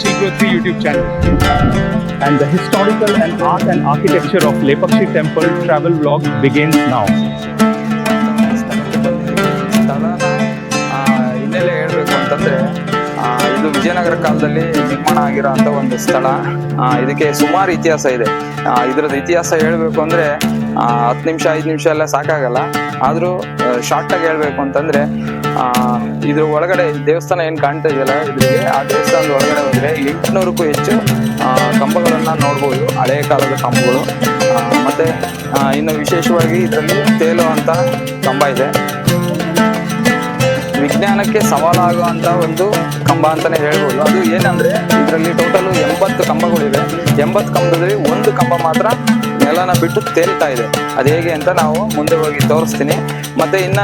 Chigro 3 YouTube channel. And the historical and art and architecture of Lepakshi Temple travel vlog begins now. ಹಿನ್ನೆಲೆ ಹೇಳ್ಬೇಕು ಅಂತಂದ್ರೆ ಇದು ವಿಜಯನಗರ ಕಾಲದಲ್ಲಿ ನಿರ್ಮಾಣ ಆಗಿರೋಂಥ ಒಂದು ಸ್ಥಳ. ಇದಕ್ಕೆ ಸುಮಾರು ಇತಿಹಾಸ ಇದೆ. ಇದ್ರದ್ದು ಇತಿಹಾಸ ಹೇಳ್ಬೇಕು ಅಂದ್ರೆ 10 ನಿಮಿಷ 5 ನಿಮಿಷ ಎಲ್ಲ ಸಾಕಾಗಲ್ಲ. ಆದ್ರೂ ಶಾರ್ಟ್ ಆಗಿ ಹೇಳ್ಬೇಕು ಅಂತಂದ್ರೆ ಇದ್ರ ಒಳಗಡೆ ದೇವಸ್ಥಾನ ಏನ್ ಕಾಣ್ತಾ ಇದೆಯಲ್ಲ ಇದ್ರಿಗೆ, ಆ ದೇವಸ್ಥಾನದ ಒಳಗಡೆ ಹೋದ್ರೆ 800ಕ್ಕೂ ಹೆಚ್ಚು ಕಂಬಗಳನ್ನ ನೋಡ್ಬೋದು, ಹಳೆಯ ಕಾಲದ ಕಂಬಗಳು. ಮತ್ತೆ ಇನ್ನು ವಿಶೇಷವಾಗಿ ಇದರಲ್ಲಿ ತೇಲುವಂತ ಕಂಬ ಇದೆ. ವಿಜ್ಞಾನಕ್ಕೆ ಸವಾಲಾಗುವಂತ ಒಂದು ಕಂಬ ಅಂತಾನೆ ಹೇಳ್ಬೋದು. ಅದು ಏನಂದ್ರೆ ಇದರಲ್ಲಿ ಟೋಟಲ್ 80 ಕಂಬಗಳಿವೆ. 80 ಕಂಬದಲ್ಲಿ ಒಂದು ಕಂಬ ಮಾತ್ರ ನೆಲನ ಬಿಟ್ಟು ತೇಲ್ತಾ ಇದೆ. ಅದು ಹೇಗೆ ಅಂತ ನಾವು ಮುಂದೆ ಹೋಗಿ ತೋರಿಸ್ತೀನಿ. ಮತ್ತೆ ಇನ್ನ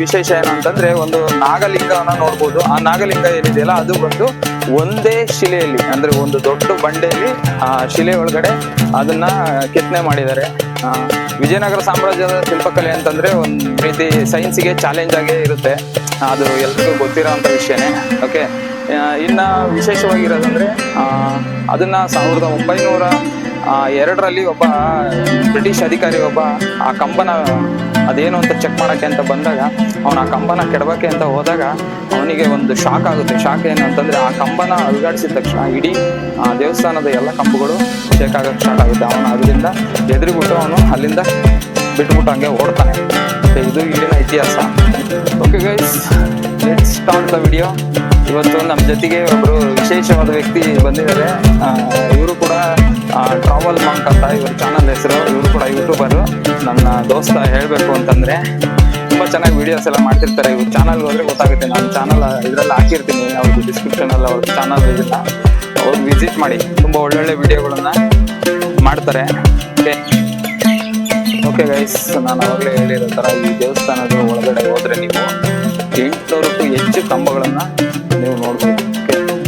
ವಿಶೇಷ ಏನಂತಂದ್ರೆ ಒಂದು ನಾಗಲಿಂಗವನ್ನ ನೋಡ್ಬೋದು. ಆ ನಾಗಲಿಂಗ ಏನಿದೆಯಲ್ಲ ಅದು ಬಂದು ಒಂದೇ ಶಿಲೆಯಲ್ಲಿ, ಅಂದ್ರೆ ಒಂದು ದೊಡ್ಡ ಬಂಡೆಯಲ್ಲಿ ಆ ಶಿಲೆ ಒಳಗಡೆ ಅದನ್ನ ಕೆತ್ತನೆ ಮಾಡಿದ್ದಾರೆ. ವಿಜಯನಗರ ಸಾಮ್ರಾಜ್ಯದ ಶಿಲ್ಪಕಲೆ ಅಂತಂದ್ರೆ ಒಂದ್ ರೀತಿ ಸೈನ್ಸಿಗೆ ಚಾಲೆಂಜ್ ಆಗೇ ಇರುತ್ತೆ. ಅದು ಎಲ್ರಿಗೂ ಗೊತ್ತಿರೋಂಥ ವಿಷಯನೇ. ಓಕೆ, ಇನ್ನ ವಿಶೇಷವಾಗಿರೋದಂದ್ರೆ ಅದನ್ನ 1902ರಲ್ಲಿ ಒಬ್ಬ ಬ್ರಿಟಿಷ್ ಅಧಿಕಾರಿ ಒಬ್ಬ ಆ ಕಂಬನ ಅದೇನು ಅಂತ ಚೆಕ್ ಮಾಡಕ್ಕೆ ಅಂತ ಬಂದಾಗ, ಅವನ ಆ ಕಂಬನ ಕೆಡಬಕ್ಕೆ ಅಂತ ಹೋದಾಗ ಅವನಿಗೆ ಒಂದು ಶಾಕ್ ಆಗುತ್ತೆ. ಶಾಕ್ ಏನು ಅಂತಂದ್ರೆ ಆ ಕಂಬನ ಅಲ್ಗಾಡಿಸಿದ ತಕ್ಷಣ ಇಡೀ ದೇವಸ್ಥಾನದ ಎಲ್ಲ ಕಂಬಗಳು ಶೇಕ್ ಆಗಕ್ಕೆ ಸ್ಟಾರ್ಟ್ ಆಗುತ್ತೆ. ಅವನು ಅದರಿಂದ ಎದುರುಬಿಟ್ಟು ಅವನು ಅಲ್ಲಿಂದ ಬಿಟ್ಬಿಟ್ಟು ಹಂಗೆ ಓಡ್ತಾನೆ. ಇದು ಇಲ್ಲಿನ ಇತಿಹಾಸ. Okay guys, let's start the video. ಇವತ್ತು ನಮ್ಮ ಜೊತೆಗೆ ಒಬ್ರು ವಿಶೇಷವಾದ ವ್ಯಕ್ತಿ ಬಂದಿದ್ದಾರೆ. ಇವರು ಕೂಡ ಟ್ರಾವೆಲ್ ಮಂಕ್ ಅಂತ ಇವ್ರ ಚಾನಲ್ ಹೆಸರು. ಇವರು ಕೂಡ ಯೂಟ್ಯೂಬರು, ನನ್ನ ದೋಸ್ತ. ಹೇಳ್ಬೇಕು ಅಂತಂದ್ರೆ ತುಂಬಾ ಚೆನ್ನಾಗಿ ವಿಡಿಯೋಸ್ ಎಲ್ಲ ಮಾಡ್ತಿರ್ತಾರೆ. ಇವ್ರ ಚಾನಲ್ಗೆ ಹೋದ್ರೆ ಗೊತ್ತಾಗುತ್ತೆ. ನಾನು ಚಾನಲ್ ಇದ್ರಲ್ಲಿ ಹಾಕಿರ್ತೀನಿ, ಅವ್ರದ್ದು ಡಿಸ್ಕ್ರಿಪ್ಷನ್ ಅಲ್ಲಿ ಅವ್ರ ಚಾನಲ್ ಇದನ್ನ ಅವ್ರು ವಿಸಿಟ್ ಮಾಡಿ. ತುಂಬಾ ಒಳ್ಳೊಳ್ಳೆ ವಿಡಿಯೋಗಳನ್ನ ಮಾಡ್ತಾರೆ. ಓಕೆ ಗೈಸ್, ನಾನು ಅವಾಗಲೇ ಹೇಳಿರೋ ತರ ಈ ದೇವಸ್ಥಾನದ ಒಳಗಡೆ ಹೋದ್ರೆ ನೀವು 800ಕ್ಕೂ ಹೆಚ್ಚು ಕಂಬಗಳನ್ನ ನೀವು ನೋಡ್ಬೋದು.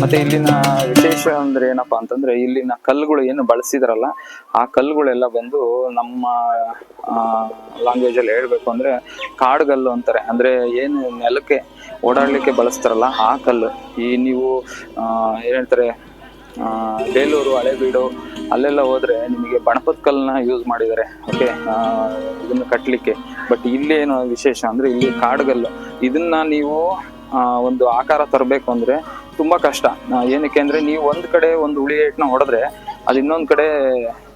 ಮತ್ತೆ ಇಲ್ಲಿನ ವಿಶೇಷ ಅಂದ್ರೆ ಏನಪ್ಪಾ ಅಂತಂದ್ರೆ ಇಲ್ಲಿನ ಕಲ್ಲುಗಳು ಏನು ಬಳಸಿದಾರಲ್ಲ, ಆ ಕಲ್ಲುಗಳೆಲ್ಲ ಬಂದು ನಮ್ಮ ಲ್ಯಾಂಗ್ವೇಜ್ ಅಲ್ಲಿ ಹೇಳ್ಬೇಕು ಅಂದ್ರೆ ಕಾಡುಗಲ್ಲು ಅಂತಾರೆ. ಅಂದ್ರೆ ಏನು ನೆಲಕ್ಕೆ ಓಡಾಡ್ಲಿಕ್ಕೆ ಬಳಸ್ತಾರಲ್ಲ ಆ ಕಲ್ಲು. ಈ ನೀವು ಏನ್ ಹೇಳ್ತಾರೆ, ಬೇಲೂರು, ಹಳೆಬೀಡು ಅಲ್ಲೆಲ್ಲ ಹೋದ್ರೆ ನಿಮಗೆ ಬಣಪದ ಕಲ್ಲನ್ನ ಯೂಸ್ ಮಾಡಿದ್ದಾರೆ. ಓಕೆ, ಇದನ್ನ ಕಟ್ಟಲಿಕ್ಕೆ. ಬಟ್ ಇಲ್ಲಿ ಏನು ವಿಶೇಷ ಅಂದ್ರೆ ಇಲ್ಲಿ ಕಾಡುಗಲ್ಲು. ಇದನ್ನ ನೀವು ಒಂದು ಆಕಾರ ತರಬೇಕು ಅಂದ್ರೆ ತುಂಬಾ ಕಷ್ಟ. ಏನಕ್ಕೆ ಅಂದ್ರೆ ನೀವು ಒಂದ್ ಕಡೆ ಒಂದು ಉಳಿ ಏಟ್ನ ಹೊಡೆದ್ರೆ ಅದು ಇನ್ನೊಂದ್ ಕಡೆ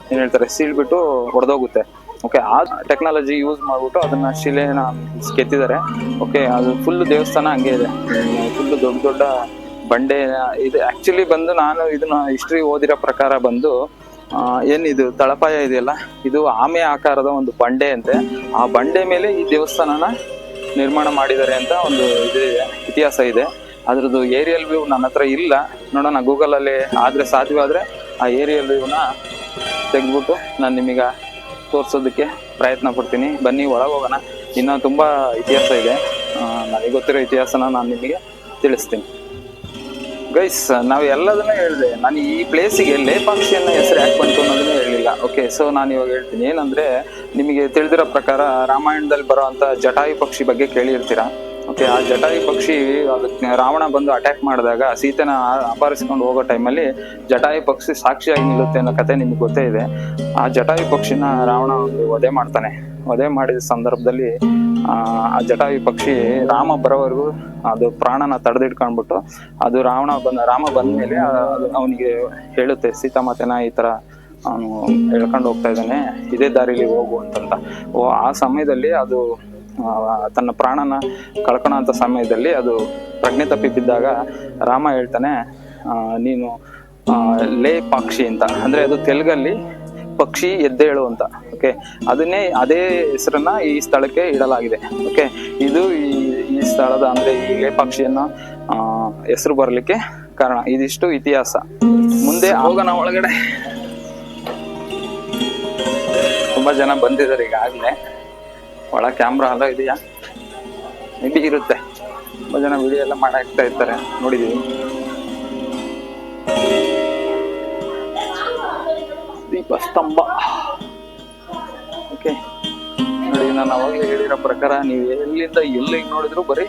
ಏನ್ ಹೇಳ್ತಾರೆ ಸೀಳ್ಬಿಟ್ಟು ಹೊಡೆದೋಗುತ್ತೆ. ಓಕೆ, ಆ ಟೆಕ್ನಾಲಜಿ ಯೂಸ್ ಮಾಡ್ಬಿಟ್ಟು ಅದನ್ನ ಶಿಲೆನ ಕೆತ್ತಿದ್ದಾರೆ. ಓಕೆ, ಅದು ಫುಲ್ ದೇವಸ್ಥಾನ ಹಂಗೆ ಇದೆ. ಫುಲ್ ದೊಡ್ಡ ದೊಡ್ಡ ಬಂಡೆ ಇದು. ಆಕ್ಚುಲಿ ಬಂದು ನಾನು ಇದನ್ನ ಹಿಸ್ಟ್ರಿ ಓದಿರೋ ಪ್ರಕಾರ ಬಂದು ಏನಿದು ತಳಪಾಯ ಇದೆಯಲ್ಲ, ಇದು ಆಮೆ ಆಕಾರದ ಒಂದು ಬಂಡೆ ಅಂತೆ. ಆ ಬಂಡೆ ಮೇಲೆ ಈ ದೇವಸ್ಥಾನನ ನಿರ್ಮಾಣ ಮಾಡಿದ್ದಾರೆ ಅಂತ ಒಂದು ಇತಿಹಾಸ ಇದೆ. ಅದ್ರದ್ದು ಏರಿಯಲ್ ವ್ಯೂ ನನ್ನ ಹತ್ರ ಇಲ್ಲ, ನೋಡೋಣ ಗೂಗಲಲ್ಲಿ ಆದ್ರೆ ಸಾಧ್ಯವಾದ್ರೆ ಆ ಏರಿಯಲ್ ವ್ಯೂನ ತೆಗೆದ್ಬಿಟ್ಟು ನಾನು ನಿಮಗೆ ತೋರಿಸೋದಕ್ಕೆ ಪ್ರಯತ್ನ ಪಡ್ತೀನಿ. ಬನ್ನಿ ಒಳಗೆ ಹೋಗೋಣ. ಇನ್ನೂ ತುಂಬ ಇತಿಹಾಸ ಇದೆ. ನನಗೆ ಗೊತ್ತಿರೋ ಇತಿಹಾಸನ ನಾನು ನಿಮಗೆ ತಿಳಿಸ್ತೀನಿ. ಗೈಸ್, ನಾವು ಎಲ್ಲದನ್ನ ಹೇಳಿದೆ. ನಾನು ಈ ಪ್ಲೇಸಿಗೆ ಲೇಪಾಕ್ಷಿ ಅನ್ನೋ ಹೆಸರು ಯಾಕೆ ಬಂತು ಅನ್ನೋದನ್ನೇ ಹೇಳಿಲ್ಲ. ಓಕೆ, ಸೊ ನಾನು ಇವಾಗ ಹೇಳ್ತೀನಿ. ಏನಂದ್ರೆ ನಿಮಗೆ ತಿಳಿದಿರೋ ಪ್ರಕಾರ ರಾಮಾಯಣದಲ್ಲಿ ಬರೋ ಅಂತ ಜಟಾಯು ಪಕ್ಷಿ ಬಗ್ಗೆ ಕೇಳಿರ್ತೀರಾ. ಓಕೆ, ಆ ಜಟಾಯು ಪಕ್ಷಿ ಅದಕ್ಕೆ ರಾವಣ ಬಂದು ಅಟ್ಯಾಕ್ ಮಾಡಿದಾಗ ಸೀತೆನ ಅಪಹರಿಸ್ಕೊಂಡು ಹೋಗೋ ಟೈಮಲ್ಲಿ ಜಟಾಯು ಪಕ್ಷಿ ಸಾಕ್ಷಿಯಾಗಿ ನಿಲ್ಲುತ್ತೆ ಅನ್ನೋ ಕತೆ ನಿಮ್ಗೆ ಗೊತ್ತೇ ಇದೆ. ಆ ಜಟಾಯು ಪಕ್ಷಿನ ರಾವಣ ಒಂದು ವಧೆ ಮಾಡ್ತಾನೆ. ವಧೆ ಮಾಡಿದ ಸಂದರ್ಭದಲ್ಲಿ ಆ ಜಟಾಯು ಪಕ್ಷಿ ರಾಮ ಬರೋವರೆಗೂ ಅದು ಪ್ರಾಣನ ತಡೆದಿಟ್ಕೊಂಡ್ಬಿಟ್ಟು ಅದು ರಾಮ ಬಂದ ಮೇಲೆ ಅವನಿಗೆ ಹೇಳುತ್ತೆ, ಸೀತಾಮಾತೆನ ಈ ತರ ಅವನು ಹೇಳ್ಕೊಂಡು ಹೋಗ್ತಾ ಇದ್ದಾನೆ, ಇದೇ ದಾರಿಲಿ ಹೋಗು ಅಂತಂತ. ಆ ಸಮಯದಲ್ಲಿ ಅದು ತನ್ನ ಪ್ರಾಣನ ಕಳ್ಕೊಳ್ಳೋ ಸಮಯದಲ್ಲಿ ಅದು ಪ್ರಜ್ಞೆ ತಪ್ಪಿ ಬಿದ್ದಾಗ ರಾಮ ಹೇಳ್ತಾನೆ, ನೀನು ಲೇಪಾಕ್ಷಿ ಅಂತ, ಅಂದ್ರೆ ಅದು ತೆಲುಗಲ್ಲಿ ಪಕ್ಷಿ ಎದ್ದೇಳು ಅಂತ. ಓಕೆ, ಅದೇ ಹೆಸರನ್ನ ಈ ಸ್ಥಳಕ್ಕೆ ಇಡಲಾಗಿದೆ. ಓಕೆ, ಇದು ಈ ಸ್ಥಳದ ಅಂದ್ರೆ ಈ ಲೇಪಾಕ್ಷಿಯನ್ನ ಹೆಸರು ಬರಲಿಕ್ಕೆ ಕಾರಣ. ಇದಿಷ್ಟು ಇತಿಹಾಸ. ಮುಂದೆ ಹೋಗೋಣ ಒಳಗಡೆ. ತುಂಬಾ ಜನ ಬಂದಿದ್ದಾರೆ ಈಗಾಗಲೇ. ಒಳ ಕ್ಯಾಮ್ರಾ ಎಲ್ಲ ಇದೆಯಾ, ಮೇಬಿ ಇರುತ್ತೆ. ತುಂಬಾ ಜನ ವಿಡಿಯೋ ಎಲ್ಲ ಮಾಡಾಕ್ತಾ ಇರ್ತಾರೆ, ನೋಡಿದೀವಿ. ದೀಪಸ್ತಂಭ. ಓಕೆ ನೋಡಿ, ನಾನು ಅವಾಗಲೇ ಹೇಳಿರೋ ಪ್ರಕಾರ ನೀವು ಎಲ್ಲಿಂದ ಎಲ್ಲಿಗೆ ನೋಡಿದ್ರು ಬರೀ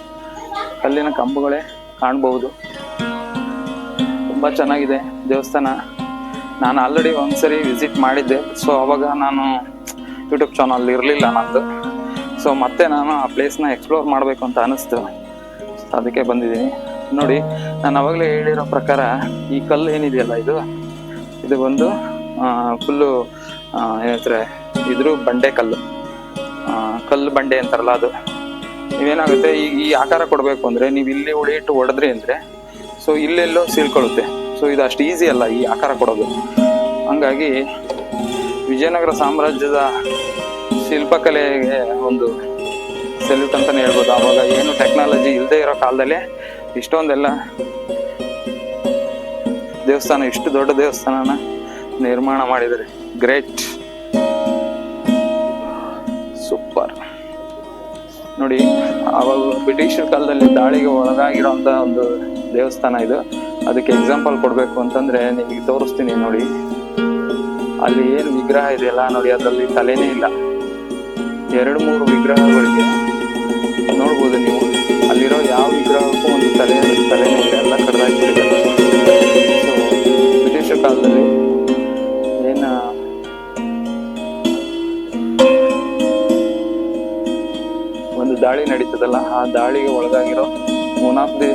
ಕಲ್ಲಿನ ಕಂಬಗಳೇ ಕಾಣಬಹುದು. ತುಂಬ ಚೆನ್ನಾಗಿದೆ ದೇವಸ್ಥಾನ. ನಾನು ಆಲ್ರೆಡಿ ಒಂದ್ಸರಿ ವಿಸಿಟ್ ಮಾಡಿದ್ದೆ. ಸೊ ಅವಾಗ ನಾನು ಯೂಟ್ಯೂಬ್ ಚಾನಲ್ ಇರಲಿಲ್ಲ ನಂದು. ಸೊ ಮತ್ತೆ ನಾನು ಆ ಪ್ಲೇಸ್ನ ಎಕ್ಸ್ಪ್ಲೋರ್ ಮಾಡಬೇಕು ಅಂತ ಅನಿಸ್ತು, ಅದಕ್ಕೆ ಬಂದಿದ್ದೀನಿ. ನೋಡಿ, ನಾನು ಅವಾಗಲೇ ಹೇಳಿರೋ ಪ್ರಕಾರ ಈ ಕಲ್ಲು ಏನಿದೆಯಲ್ಲ, ಇದು ಬಂದು ಫುಲ್ಲು ಏನಂತಾರೆ, ಇದ್ರ ಬಂಡೆ ಕಲ್ಲು ಬಂಡೆ ಅಂತಾರಲ್ಲ ಅದು. ನೀವೇನಾಗುತ್ತೆ, ಈ ಆಕಾರ ಕೊಡಬೇಕು ಅಂದರೆ ನೀವು ಇಲ್ಲಿ ಇಟ್ಟು ಹೊಡೆದ್ರಿ ಅಂದರೆ ಸೊ ಇಲ್ಲೆಲ್ಲೋ ಸೀಳ್ಕೊಳ್ಳುತ್ತೆ. ಸೊ ಇದು ಅಷ್ಟು ಈಸಿ ಅಲ್ಲ ಈ ಆಕಾರ ಕೊಡೋದು. ಹಂಗಾಗಿ ವಿಜಯನಗರ ಸಾಮ್ರಾಜ್ಯದ ಶಿಲ್ಪಕಲೆಗೆ ಒಂದು ಸೆಲ್ಯೂಟ್ ಅಂತಲೇ ಹೇಳ್ಬೋದು. ಆವಾಗ ಏನು ಟೆಕ್ನಾಲಜಿ ಇಲ್ಲದೆ ಇರೋ ಕಾಲದಲ್ಲೇ ಇಷ್ಟೊಂದೆಲ್ಲ ದೇವಸ್ಥಾನ, ಇಷ್ಟು ದೊಡ್ಡ ದೇವಸ್ಥಾನನ ನಿರ್ಮಾಣ ಮಾಡಿದ್ದಾರೆ. Great, super. ನೋಡಿ, ಅವಾಗ ಬ್ರಿಟಿಷರ ಕಾಲದಲ್ಲಿ ದಾಳಿಗೆ ಒಳಗಾಗಿರೋಂಥ ಒಂದು ದೇವಸ್ಥಾನ ಇದು. ಅದಕ್ಕೆ ಎಕ್ಸಾಂಪಲ್ ಕೊಡಬೇಕು ಅಂತಂದ್ರೆ ನಿಮಗೆ ತೋರಿಸ್ತೀನಿ. ನೋಡಿ, ಅಲ್ಲಿ ಏನು ವಿಗ್ರಹ ಇದೆಯಲ್ಲ ನೋಡಿ, ಅದರಲ್ಲಿ ತಲೆನೇ ಇಲ್ಲ. 2-3 ವಿಗ್ರಹಗಳಿಗೆ ನೋಡ್ಬೋದು ನೀವು. ಅಲ್ಲಿರೋ ಯಾವ ವಿಗ್ರಹಕ್ಕೂ ಒಂದು ತಲೆನೇ ಇಲ್ಲ, ಎಲ್ಲ ಕಡ್ದಾಕಿದ್ದಾರೆ. ಸೊ ಬ್ರಿಟಿಷರ ಕಾಲದಲ್ಲಿ ಏನು ಒಂದು ದಾಳಿ ನಡೀತದಲ್ಲ, ಆ ದಾಳಿಗೆ ಒಳಗಾಗಿರೋ ಒನ್ ಆಫ್ ದಿ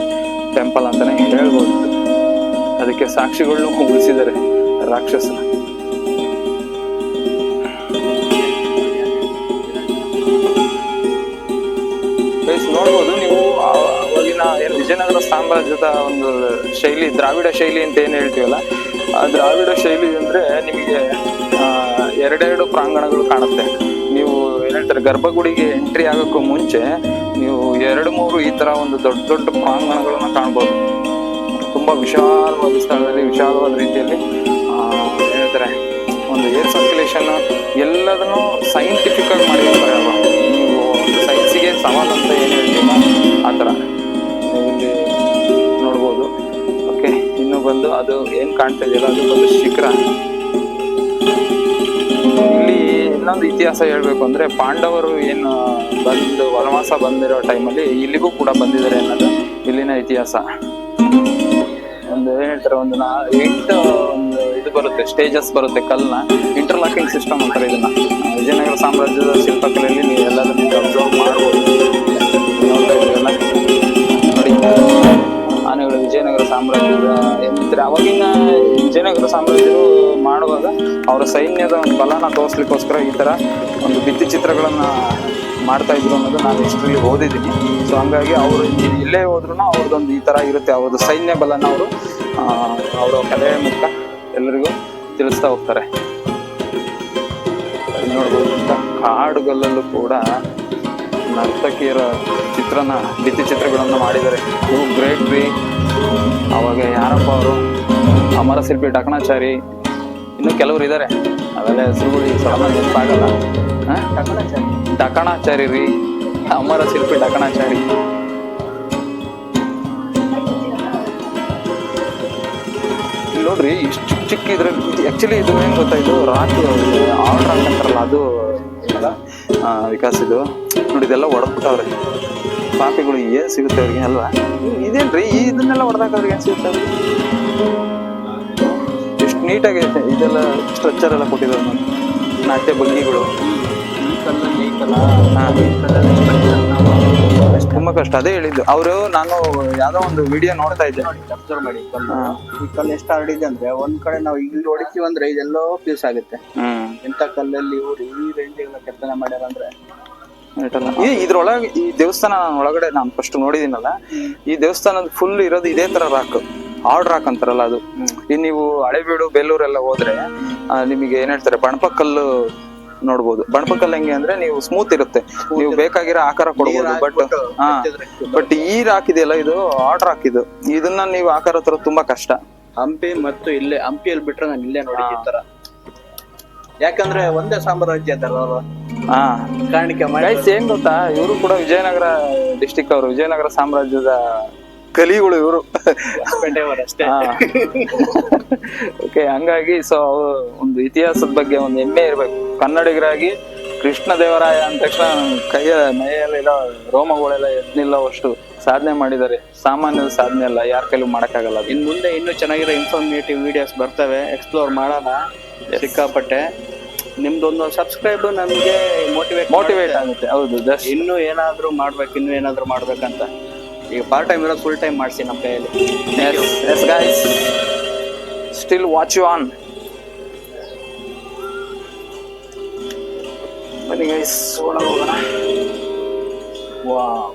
ಟೆಂಪಲ್ ಅಂತಾನೆ ಹೇಳ್ಬೋದು. ಅದಕ್ಕೆ ಸಾಕ್ಷಿಗಳನ್ನೂ ಉಳಿಸಿದ್ದಾರೆ ರಾಕ್ಷಸನ. ನೋಡ್ಬೋದು ನೀವು. ಅವಾಗಿನ ಏನು ವಿಜಯನಗರ ಸಾಮ್ರಾಜ್ಯದ ಒಂದು ಶೈಲಿ, ದ್ರಾವಿಡ ಶೈಲಿ ಅಂತ ಏನು ಹೇಳ್ತೀವಲ್ಲ, ಆ ದ್ರಾವಿಡ ಶೈಲಿ ಅಂದ್ರೆ ನಿಮಗೆ 2 ಪ್ರಾಂಗಣಗಳು ಕಾಣುತ್ತೆ. ನೀವು ಏನ್ ಹೇಳ್ತಾರೆ, ಗರ್ಭಗುಡಿಗೆ ಎಂಟ್ರಿ ಆಗೋಕ್ಕೂ ಮುಂಚೆ ನೀವು 2-3 ಈ ತರ ಒಂದು ದೊಡ್ಡ ಪ್ರಾಂಗಣಗಳನ್ನ ಕಾಣ್ಬೋದು. ತುಂಬಾ ವಿಶಾಲವಾದ ಸ್ಥಳದಲ್ಲಿ, ವಿಶಾಲವಾದ ರೀತಿಯಲ್ಲಿ ಹೇಳ್ತಾರೆ, ಒಂದು ಏರ್ ಸರ್ಕ್ಯುಲೇಷನ್ ಎಲ್ಲದನ್ನು ಸೈಂಟಿಫಿಕ್ ಆಗಿ ಮಾಡಿರ್ತಾರೆ ಅಲ್ವಾ. ನೀವು ಒಂದು ಸೈನ್ಸಿಗೆ ಸವಾಲ್ ಅಂತ ಏನು ಹೇಳ್ತೀವಲ್ಲ ಆ ಥರ ನೀವು ಇಲ್ಲಿ ನೋಡ್ಬೋದು. ಓಕೆ, ಇನ್ನು ಬಂದು ಅದು ಏನು ಕಾಣ್ತಾ ಇದೆಯಲ್ಲ, ಅದು ಬಂದು ಶಿಖರ. ಇಲ್ಲಿ ಇನ್ನೊಂದು ಇತಿಹಾಸ ಹೇಳ್ಬೇಕು ಅಂದ್ರೆ, ಪಾಂಡವರು ಏನು ಬಂದು ವನವಾಸ ಬಂದಿರೋ ಟೈಮಲ್ಲಿ ಇಲ್ಲಿಗೂ ಕೂಡ ಬಂದಿದ್ದಾರೆ ಅನ್ನೋದು ಇಲ್ಲಿನ ಇತಿಹಾಸ. ಒಂದು ಏನ್ ಹೇಳ್ತಾರೆ, ಒಂದು 8 ಒಂದು ಇದು ಬರುತ್ತೆ, ಸ್ಟೇಜಸ್ ಬರುತ್ತೆ ಕಲ್ಲನ್ನ. ಇಂಟರ್ಲಾಕಿಂಗ್ ಸಿಸ್ಟಮ್ ಅಂತಾರೆ ಇದನ್ನ. ವಿಜಯನಗರ ಸಾಮ್ರಾಜ್ಯದ ಶಿಲ್ಪಕಲೆಯಲ್ಲಿ ನೀವು ಎಲ್ಲದನ್ನು ಅಬ್ಸರ್ವ್ ಮಾಡ್ಬೋದು. ನೋಡಿ, ಆನೆಗಳು ವಿಜಯನಗರ ಸಾಮ್ರಾಜ್ಯದ ಏನಂತಾರೆ, ಅವಾಗಿನ ವಿಜಯನಗರ ಸಾಮ್ರಾಜ್ಯರು ಮಾಡುವಾಗ ಅವರ ಸೈನ್ಯದ ಒಂದು ಬಲನ ತೋರಿಸ್ಲಿಕ್ಕೋಸ್ಕರ ಈ ತರ ಒಂದು ಭಿತ್ತಿ ಚಿತ್ರಗಳನ್ನ ಮಾಡ್ತಾ ಇದ್ರು ಅನ್ನೋದು ನಾನು ಹಿಸ್ಟ್ರಿಲಿ ಓದಿದ್ದೀನಿ. ಸೊ ಹಂಗಾಗಿ ಅವರು ಎಲ್ಲೇ ಹೋದ್ರು ಅವ್ರದ್ದೊಂದು ಈ ತರ ಇರುತ್ತೆ. ಅವ್ರದ್ದು ಸೈನ್ಯ ಬಲನ ಅವರ ಕಲೆ ಮೂಲಕ ಎಲ್ಲರಿಗೂ ತಿಳಿಸ್ತಾ ಹೋಗ್ತಾರೆ. ನೋಡ್ಬೋದು, ಕಾಡುಗಳಲ್ಲೂ ಕೂಡ ನರ್ತಕಿಯರ ಭಿತ್ತಿ ಚಿತ್ರಗಳನ್ನು ಮಾಡಿದ್ದಾರೆ. ಇವು ಗ್ರೇಟ್ ರೀ. ಅವಾಗ ಯಾರಪ್ಪ ಅವರು, ಅಮರ ಶಿಲ್ಪಿ ಡಕಣಾಚಾರಿ, ಇನ್ನು ಕೆಲವರು ಇದ್ದಾರೆ, ಅವೆಲ್ಲ ಹೆಸರುಗಳು ಸಡನ್ ನೆನಪಾಗಲ್ಲ. ಡಕಣಾಚಾರಿ ರೀ, ಅಮರ ಶಿಲ್ಪಿ ಡಕಣಾಚಾರಿ. ಇಲ್ಲಿ ನೋಡ್ರಿ, ಇಷ್ಟು ಚಿಕ್ಕ ಇದ್ರಲ್ಲಿ ಆಕ್ಚುಲಿ ಇದು ಏನ್ ಗೊತ್ತಾ, ಇದು ರಾಕ್, ಆಲ್ ರಾಕ್ ಅಂತಾರಲ್ಲ ಅದು ವಿಕಾಸ್. ಇದು ನೋಡಿ, ಇದೆಲ್ಲ ಹೊಡೆದ್ಬಿಟ್ಟವ್ರೆ ಪಾಪಿಗಳು. ಏನ್ ಸಿಗುತ್ತೆ ಅವ್ರಿಗೆ ಅಲ್ವಾ? ಇದೇನ್ರಿ, ಇದನ್ನೆಲ್ಲ ಹೊಡೆದಾಕವ್ರಿಗೆ ಏನ್ ಸಿಗುತ್ತೆ ಅವ್ರಿಗೆ? ಎಷ್ಟು ನೀಟಾಗಿ ಇದೆಲ್ಲ ಸ್ಟ್ರಕ್ಚರ್ ಎಲ್ಲ ಕೊಟ್ಟಿದ್ದಾರೆ ನೋಡಿ, ನಾಟ್ಯ ಭಂಗಿಗಳು. ತುಂಬಾ ಕಷ್ಟ. ಅದೇ ಹೇಳಿದ್ದು ಅವರು. ನಾನು ಯಾವ್ದೋ ಒಂದು ವಿಡಿಯೋ ನೋಡ್ತಾ ಇದ್ದೆ, ಅಬ್ಸರ್ವ್ ಮಾಡಿ. ಈ ಕಲ್ಲು ಎಷ್ಟು ಹರಡಿದೆ ಅಂದ್ರೆ, ಒಂದ್ ಕಡೆ ನಾವು ಇಲ್ಲಿ ಹೊಡಿತೀವಿ ಅಂದ್ರೆ ಇದೆಲ್ಲೋ ಪೀಸ್ ಆಗುತ್ತೆ. ಇಂಥ ಕಲ್ಲಲ್ಲಿ ಇವ್ರು ಈ ರೇಂಜಿಗೆಲ್ಲ ಕೆತ್ತನೆ ಮಾಡ್ಯಾರ ಅಂದ್ರೆ ಇದ್ರೊಳಗೆ ಈ ದೇವಸ್ಥಾನ ಒಳಗಡೆ ನಾನು ಫಸ್ಟ್ ನೋಡಿದೀನಲ್ಲ, ಈ ದೇವಸ್ಥಾನದ ಫುಲ್ ಇರೋದು ಇದೇ ತರ ರಾಕ್, ಆರ್ಡ್ ರಾಕ್ ಅಂತಾರಲ್ಲ ಅದು. ಇನ್ ನೀವು ಹಳೆಬೀಡು, ಬೇಲೂರೆಲ್ಲ ಹೋದ್ರೆ ನಿಮಗೆ ಏನ್ ಹೇಳ್ತಾರೆ, ಬಣಪಕಲ್ಲು ನೋಡ್ಬೋದು. ಬಣಪಕಲ್ಲು ಹೆಂಗೆ ಅಂದ್ರೆ ನೀವು ಸ್ಮೂತ್ ಇರುತ್ತೆ, ನೀವು ಬೇಕಾಗಿರೋ ಆಕಾರ ಕೊಡ್ಬೋದು. ಬಟ್ ಈ ರಾಕ್ ಇದೆಯಲ್ಲ, ಇದು ಆರ್ಡ್ ರಾಕ್. ಇದನ್ನ ನೀವು ಆಕಾರ ತರ ತುಂಬಾ ಕಷ್ಟ. ಹಂಪಿ ಮತ್ತು ಇಲ್ಲೇ, ಹಂಪಿಯಲ್ಲಿ ಬಿಟ್ರೆ ನಾನು ಇಲ್ಲೇ ನೋಡಿ ಈ ತರ. ಯಾಕಂದ್ರೆ ಒಂದೇ ಸಾಮ್ರಾಜ್ಯ ಅದಾರ ಕಾಣಿಕೆ ಮಾಡಿ. ಏನ್ ಗೊತ್ತಾ, ಇವರು ಕೂಡ ವಿಜಯನಗರ ಡಿಸ್ಟಿಕ್ ಅವರು, ವಿಜಯನಗರ ಸಾಮ್ರಾಜ್ಯದ ಕಲಿಗಳು ಇವರು ಅಷ್ಟೇ. ಓಕೆ, ಹಂಗಾಗಿ ಸೊ ಒಂದು ಇತಿಹಾಸದ ಬಗ್ಗೆ ಒಂದು ಹೆಮ್ಮೆ ಇರ್ಬೇಕು ಕನ್ನಡಿಗರಾಗಿ. ಕೃಷ್ಣ ದೇವರಾಯ ಅಂದ ತಕ್ಷಣ ಕೈಯ ಮೈಯಲ್ಲಿರೋ ರೋಮಗಳೆಲ್ಲ ಎದ್ನಿಲ್ಲವಷ್ಟು ಸಾಧನೆ ಮಾಡಿದ್ದಾರೆ. ಸಾಮಾನ್ಯ ಸಾಧನೆ ಅಲ್ಲ, ಯಾರ ಕೈಲೂ ಮಾಡಕ್ಕಾಗಲ್ಲ ಅದು. ಇನ್ ಮುಂದೆ ಇನ್ನೂ ಚೆನ್ನಾಗಿರೋ ಇನ್ಫಾರ್ಮೇಟಿವ್ ವಿಡಿಯೋಸ್ ಬರ್ತವೆ, ಎಕ್ಸ್ಪ್ಲೋರ್ ಮಾಡೋಣ ಸಿಕ್ಕಾಪಟ್ಟೆ. ನಿಮ್ದೊಂದು ಸಬ್ಸ್ಕ್ರೈಬ್ ನಮಗೆ ಮೋಟಿವೇಟ್ ಆಗುತ್ತೆ. ಹೌದು, ಜಸ್ಟ್ ಇನ್ನೂ ಏನಾದ್ರೂ ಮಾಡ್ಬೇಕಂತ. ಈಗ ಪಾರ್ಟ್ ಟೈಮ್ ಇರೋದು ಫುಲ್ ಟೈಮ್ ಮಾಡಿಸಿ ನಮ್ಮ ಕೈಯಲ್ಲಿ. Yes guys, still watch you on. ಬನ್ನಿ ಗೈಸ್, ಒಳಗೆ ಹೋಗೋಣ. ವಾವ್,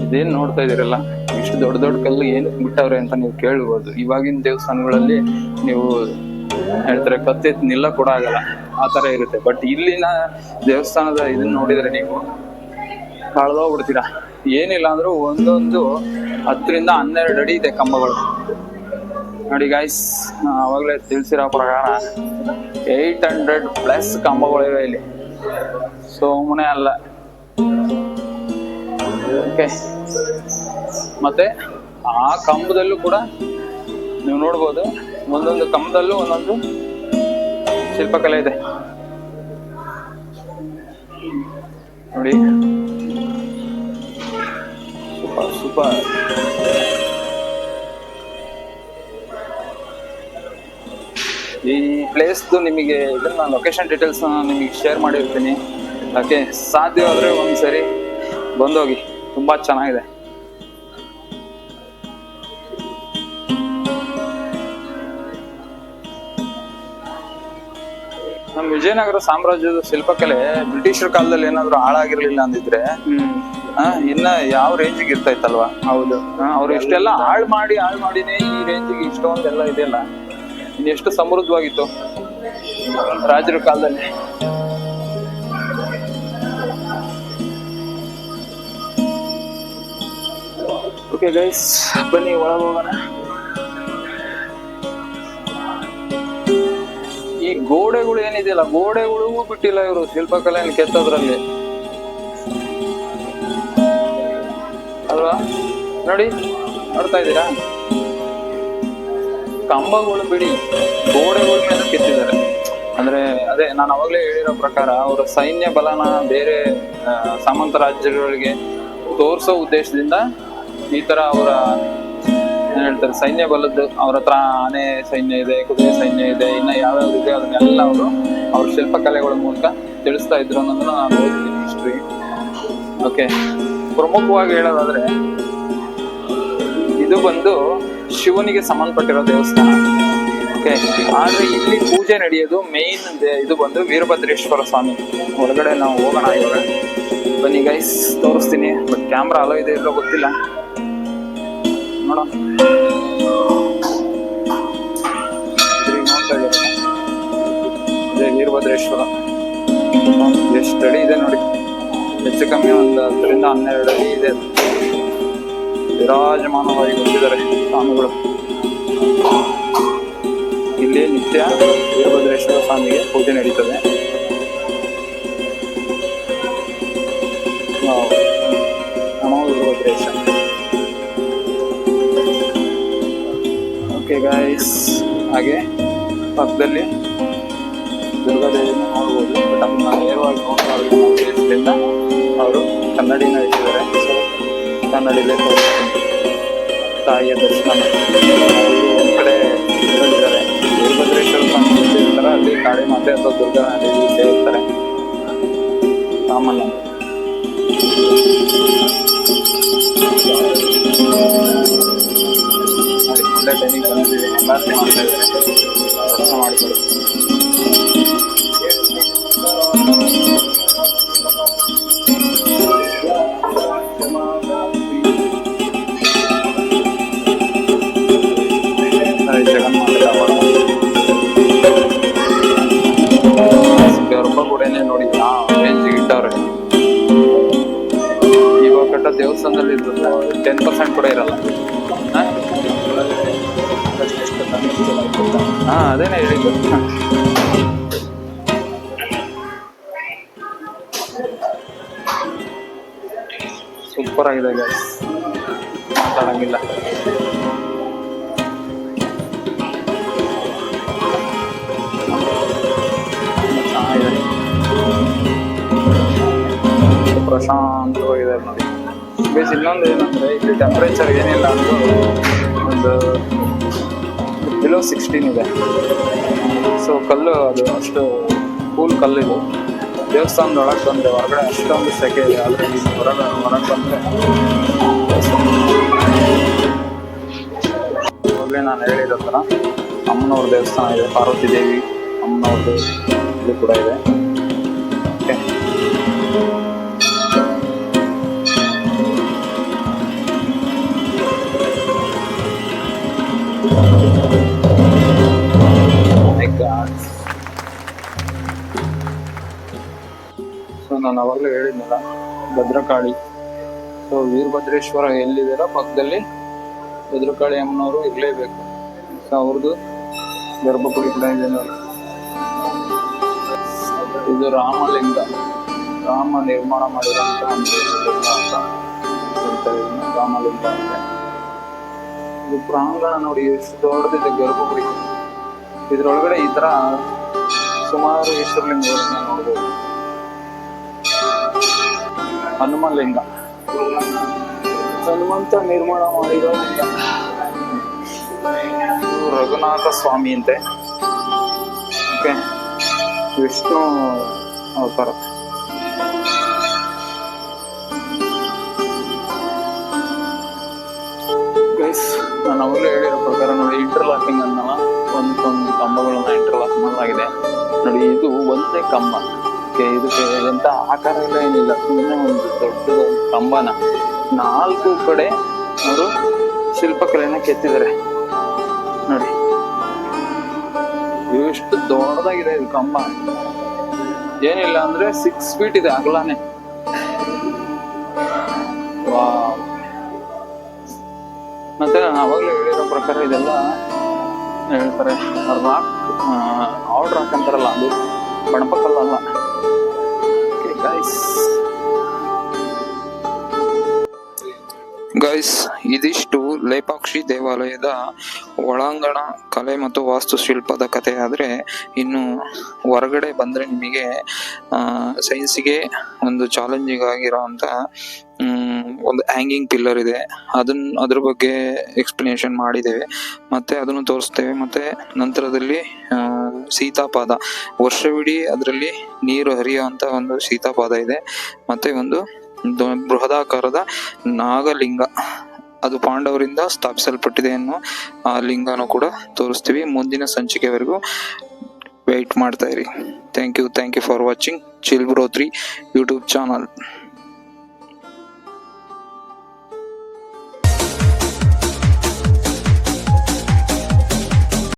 ಇದೇನ್ ನೋಡ್ತಾ ಇದೀರಲ್ಲ, ಇಷ್ಟು ದೊಡ್ಡ ದೊಡ್ಡ ಕಲ್ಲು ಏನಕ್ಕೆ ಬಿಟ್ಟವ್ರೆ ಅಂತ ನೀವು ಕೇಳ್ಬೋದು. ಇವಾಗಿನ ದೇವಸ್ಥಾನಗಳಲ್ಲಿ ನೀವು ಹೇಳ್ತಾರೆ ಕತ್ತೆತ್ ನಿಲ್ಲ ಕೂಡ ಆಗಲ್ಲ, ಆ ತರ ಇರುತ್ತೆ. ಬಟ್ ಇಲ್ಲಿನ ದೇವಸ್ಥಾನದ ಇದನ್ನ ನೋಡಿದ್ರೆ ನೀವು ಕಳ್ದೋಗ್ಬಿಡ್ತೀರಾ. ಏನಿಲ್ಲ ಅಂದ್ರೂ ಒಂದೊಂದು 10 ರಿಂದ 12 ಅಡಿ ಇದೆ ಕಂಬಗಳು. ನೋಡಿ ಗಾಯ್ಸ್, ಅವಾಗಲೇ ತಿಳಿಸಿರೋ ಪ್ರಕಾರ 800+ ಕಂಬಗಳಿವೆ ಇಲ್ಲಿ, ಸುಮ್ಮನೆ ಅಲ್ಲ. ಓಕೆ, ಮತ್ತೆ ಆ ಕಂಬದಲ್ಲೂ ಕೂಡ ನೀವು ನೋಡ್ಬೋದು, ಒಂದೊಂದು ಕಂಬದಲ್ಲೂ ಒಂದೊಂದು ಶಿಲ್ಪಕಲೆ ಇದೆ ನೋಡಿ. Super super. ಈ ಪ್ಲೇಸ್ದು ನಿಮಗೆ ಇದನ್ನ ಲೊಕೇಶನ್ ಡೀಟೇಲ್ಸ್ ನಿಮಗೆ ಶೇರ್ ಮಾಡಿರ್ತೀನಿ. ಓಕೆ, ಸಾಧ್ಯವಾದ್ರೆ ಒಂದ್ಸರಿ ಬಂದೋಗಿ, ತುಂಬಾ ಚೆನ್ನಾಗಿದೆ. ನಮ್ಮ ವಿಜಯನಗರ ಸಾಮ್ರಾಜ್ಯದ ಶಿಲ್ಪಕಲೆ ಬ್ರಿಟಿಷರ ಕಾಲದಲ್ಲಿ ಏನಾದ್ರು ಹಾಳಾಗಿರ್ಲಿಲ್ಲ ಅಂದಿದ್ರೆ ಇನ್ನ ಯಾವ ರೇಂಜಿಗೆ ಇರ್ತಾ ಇತ್ತಲ್ವಾ? ಹೌದು, ಅವ್ರು ಇಷ್ಟೆಲ್ಲ ಹಾಳು ಮಾಡಿನೇ ಈ ರೇಂಜಿಗೆ ಇಷ್ಟೊಂದೆಲ್ಲ ಇದೆಯಲ್ಲ, ಇನ್ನೆಷ್ಟು ಸಮೃದ್ಧವಾಗಿತ್ತು ರಾಜರ ಕಾಲದಲ್ಲಿ. ಓಕೆ ಗೈಸ್, ಬನ್ನಿ ಒಳಗೆ ಹೋಗೋಣ. ಈ ಗೋಡೆಗಳು ಏನಿದೆಯಲ್ಲ, ಗೋಡೆಗಳಿಗೂ ಬಿಟ್ಟಿಲ್ಲ ಇವರು ಶಿಲ್ಪಕಲೆಯನ್ನು ಕೆತ್ತೋದ್ರಲ್ಲಿ ಅಲ್ವಾ? ನೋಡಿ, ನೋಡ್ತಾ ಇದ್ದೀರಾ? ಕಂಬಗಳು ಬಿಡಿ, ಗೋಡೆಗಳ ಮೇಲೆ ಕೆತ್ತಿದ್ದಾರೆ. ಅಂದ್ರೆ ಅದೇ ನಾನು ಅವಾಗಲೇ ಹೇಳಿರೋ ಪ್ರಕಾರ ಅವರ ಸೈನ್ಯ ಬಲನ ಬೇರೆ ಸಾಮಂತ ರಾಜ್ಯಗಳಿಗೆ ತೋರಿಸೋ ಉದ್ದೇಶದಿಂದ ಈ ತರ ಅವರ ಏನ್ ಹೇಳ್ತಾರೆ ಸೈನ್ಯ ಬಲದ್ದು, ಅವ್ರ ಹತ್ರ ಆನೆ ಸೈನ್ಯ ಇದೆ, ಕುದುರೆ ಸೈನ್ಯ ಇದೆ, ಇನ್ನ ಯಾವ್ಯಾವ ಇದೆ ಅದನ್ನೆಲ್ಲ ಅವರು ಅವ್ರ ಶಿಲ್ಪಕಲೆಗಳ ಮೂಲಕ ತಿಳಿಸ್ತಾ ಇದ್ರು ಅನ್ನೋದನ್ನ ನಾನು ಓದಿದ್ದೀನಿ ಹಿಸ್ಟ್ರಿ. ಓಕೆ, ಪ್ರಮುಖವಾಗಿ ಹೇಳೋದಾದ್ರೆ ಇದು ಬಂದು ಶಿವನಿಗೆ ಸಂಬಂಧಪಟ್ಟಿರೋ ದೇವಸ್ಥಾನ. ಓಕೆ, ಆದ್ರೆ ಇಲ್ಲಿ ಪೂಜೆ ನಡೆಯೋದು ಮೇನ್ ಇದು ಬಂದು ವೀರಭದ್ರೇಶ್ವರ ಸ್ವಾಮಿ. ಹೊರಗಡೆ ನಾವು ಹೋಗೋಣ ಇವಾಗ, ಬನ್ನಿ ಗೈಸ್ ತೋರಿಸ್ತೀನಿ. ಬಟ್ ಕ್ಯಾಮ್ರಾ ಅಲೋ ಇದೆ ಇಲ್ಲೋ ಗೊತ್ತಿಲ್ಲ, ನೋಡೋಣ. ಇದೇ ವೀರಭದ್ರೇಶ್ವರ, ಎಷ್ಟು ಅಡಿ ಇದೆ ನೋಡಿ, ಹೆಚ್ಚು ಕಮ್ಮಿ ಒಂದು 10 ರಿಂದ 12 ಅಡಿ ಇದೆ. ವಿರಾಜಮಾನವಾಗಿ ಬಂದಿದ್ದಾರೆ ಸ್ವಾಮಿಗಳು. ಇಲ್ಲಿ ನಿತ್ಯ ವೀರಭದ್ರೇಶ್ವರ ಸ್ವಾಮಿಗೆ ಪೂಜೆ ನಡೀತದೆ. ನಮೋ ವೀರಭದ್ರೇಶ. ಓಕೆ ಗೈಸ್, ಹಾಗೆ ಪಕ್ಕದಲ್ಲಿ ದುರ್ಗಾದೇವಿನ ನೋಡ್ಬೋದು. ಬಟ್ ಅದನ್ನ ನೇರವಾಗಿ ನೋಡ್ಬಾರ್ದು, ದೇಶದಿಂದ ಅವರು ಕನ್ನಡಿನ ಇಟ್ಟಿದ್ದಾರೆ. ಸೊ ಕನ್ನಡಿಲೇ ತೋರಿಸ್ತೀನಿ. ತಾಯಿಯ ದರ್ಶನ ಒಂದು ಕಡೆ ಇದ್ದಾರೆ, ವೀರಭದ್ರೇಶ್ವರ ಸ್ವಾಮಿ ಇರ್ತಾರೆ, ಅಲ್ಲಿ ಕಾಳಿ ಮಾತೆ ಅಥವಾ ದುರ್ಗಾ ದೇವಿ ಇರ್ತಾರೆ ಸಾಮಾನ್ಯ. ಒಳ್ಳೆ ಟೈಮಿಗೆ ಬಂದಿದ್ದೀವಿ, ಮಂಗಳಾರತಿ ಮಾಡ್ತಾ ಇದ್ದಾರೆ, ದರ್ಶನ ಮಾಡಿಕೊಳ್ಳಿ. ಗರ್ಭ ಗುಡಿನೇ ನೋಡಿ ಯಾವ ರೇಂಜಿಗೆ ಇಟ್ಟವ್ರೆ. ಇವಾಗ ಕಟ್ಟ ದೇವಸ್ಥಾನದಲ್ಲಿ 10% ಕೂಡ ಇರಲ್ಲ. ಹಾ, ಅದೇನೆ ಹೇಳಿದ್ದು. ಸೂಪರ್ ಆಗಿದೆ ಗೈಸ್, ಮಾತಾಡಂಗಿಲ್ಲ. ಚೆನ್ನಾಗಿದೆ. ಪ್ರಶಾಂತವಾಗಿದೆ ನೋಡಿ. ಬೇಸ್ ಇನ್ನೊಂದು ಏನಂದ್ರೆ ಇಲ್ಲಿ ಟೆಂಪರೇಚರ್ ಏನಿಲ್ಲ ಅಂದ್ರೂ ಒಂದು ಬಿಲೋ 16 ಇದೆ. ಸೊ ಕಲ್ಲು ಅದು ಅಷ್ಟು ಕೂಲ್ ಕಲ್ಲಿದು. ದೇವಸ್ಥಾನದ ಒಳಗೆ ಬಂದರೆ ಹೊರಗಡೆ ಅಷ್ಟೊಂದು ಸೆಕೆ ಇದೆ. ಆದರೆ ಇಲ್ಲಿ ಹೊರಗೆ ಬಂದರೆ ಮೊದಲೇ ನಾನು ಹೇಳಿರೋ ಥರ ಅಮ್ಮನವ್ರ ದೇವಸ್ಥಾನ ಇದೆ, ಪಾರ್ವತಿ ದೇವಿ ಅಮ್ಮನವ್ರದ್ದು ಇದು ಕೂಡ ಇದೆ. ಓಕೆ, ಸೊ ನಾನು ಅವಾಗಲೇ ಹೇಳಿದ್ನಲ್ಲ ಭದ್ರಕಾಳಿ. ಸೊ ವೀರಭದ್ರೇಶ್ವರ ಎಲ್ಲಿದ್ದೀರೋ ಪಕ್ಕದಲ್ಲಿ ಭದ್ರಕಾಳಿ ಅಮ್ಮನವರು ಇರಲೇಬೇಕು. ಸೊ ಅವ್ರದ್ದು ಗರ್ಭಗುಡಿ ಕೂಡ ಇದೆ ನೋಡಿ. ಇದು ರಾಮಲಿಂಗ, ರಾಮ ನಿರ್ಮಾಣ ಮಾಡಿರುವಂತ ಒಂದು ಲಿಂಗ ಅಂತ ಹೇಳ್ತಾರೆ ಇದನ್ನ, ರಾಮಲಿಂಗ ಅಂತ. ಇದು ಪ್ರಾಂಗಣ ನೋಡಿ ಎಷ್ಟು ದೊಡ್ಡದಿದೆ ಗರ್ಭಗುಡಿ. ಇದ್ರೊಳಗಡೆ ಈ ತರ ಸುಮಾರು ಈಶ್ವರಲಿಂಗಗಳನ್ನ ನೋಡ್ಬೋದು. ಹನುಮನ್ ಲಿಂಗ, ಹನುಮಂತ ನಿರ್ಮಾಣ ಮಾಡಿರೋ ಲಿಂಗ. ರಘುನಾಥ ಸ್ವಾಮಿ ಅಂತೆ. ಓಕೆ, ವಿಷ್ಣು ಅವತಾರ. ಗೈಸ್, ನಾನು ಅವಾಗಲೇ ಹೇಳಿರೋ ಪ್ರಕಾರ ನೋಡಿ, ಇಂಟರ್ಲಾಕಿಂಗ್ ಅನ್ನಲ್ಲ, ಒಂದೊಂದು ಕಂಬಗಳನ್ನ ಇಂಟರ್ಲಾಕ್ ಮಾಡಲಾಗಿದೆ ನೋಡಿ. ಇದು ಒಂದೇ ಕಂಬ. ಓಕೆ, ಇದಕ್ಕೆ ಎಂತ ಆಕಾರ ಇಲ್ಲ, ಏನಿಲ್ಲ, ಸುಮ್ಮನೆ ಒಂದು ದೊಡ್ಡ ಕಂಬನ 4 ಕಡೆ ಅವರು ಶಿಲ್ಪಕಲೆಯನ್ನ ಕೆತ್ತಿದ್ದಾರೆ ನೋಡಿ. ಎಷ್ಟು ದೊಡ್ಡದಾಗಿದೆ ಇದು ಕಂಬ. ಏನಿಲ್ಲ ಅಂದ್ರೆ 6 ಫೀಟ್ ಇದೆ ಅಗಲಾನೆ. ಮತ್ತೆ ನಾನು ಅವಾಗಲೇ ಹೇಳಿರೋ ಪ್ರಕಾರ ಇದೆಲ್ಲ ಹೇಳ್ತಾರೆ ರಾಕ್, ಆರ್ಡ್ ರಾಕ್ ಅಂತಾರಲ್ಲ, ಅದು ಬಣಪಕಲ್ಲ. ಗೈಸ್, ಇದಿಷ್ಟು ಲೇಪಾಕ್ಷಿ ದೇವಾಲಯದ ಒಳಾಂಗಣ ಕಲೆ ಮತ್ತು ವಾಸ್ತುಶಿಲ್ಪದ ಕಥೆ. ಆದರೆ ಇನ್ನು ಹೊರಗಡೆ ಬಂದರೆ ನಿಮಗೆ ಸೈನ್ಸಿಗೆ ಒಂದು ಚಾಲೆಂಜಿಂಗ್ ಆಗಿರೋಂಥ ಒಂದು ಹ್ಯಾಂಗಿಂಗ್ ಪಿಲ್ಲರ್ ಇದೆ. ಅದ್ರ ಬಗ್ಗೆ ಎಕ್ಸ್ಪ್ಲನೇಷನ್ ಮಾಡಿದ್ದೇವೆ, ಮತ್ತೆ ಅದನ್ನು ತೋರಿಸ್ತೇವೆ. ಮತ್ತೆ ನಂತರದಲ್ಲಿ ಸೀತಾಪಾದ, ವರ್ಷವಿಡೀ ಅದರಲ್ಲಿ ನೀರು ಹರಿಯುವಂತ ಒಂದು ಸೀತಾಪಾದ ಇದೆ. ಮತ್ತೆ ಒಂದು ಬೃಹದಾಕಾರದ ನಾಗಲಿಂಗ, ಅದು ಪಾಂಡವರಿಂದ ಸ್ಥಾಪಿಸಲ್ಪಟ್ಟಿದೆ ಅನ್ನೋ ಆ ಲಿಂಗನೂ ಕೂಡ ತೋರಿಸ್ತೀವಿ. ಮುಂದಿನ ಸಂಚಿಕೆವರೆಗೂ ವೆಯ್ಟ್ ಮಾಡ್ತಾ ಇರಿ. Thank you for watching chill bro 3 YouTube channel.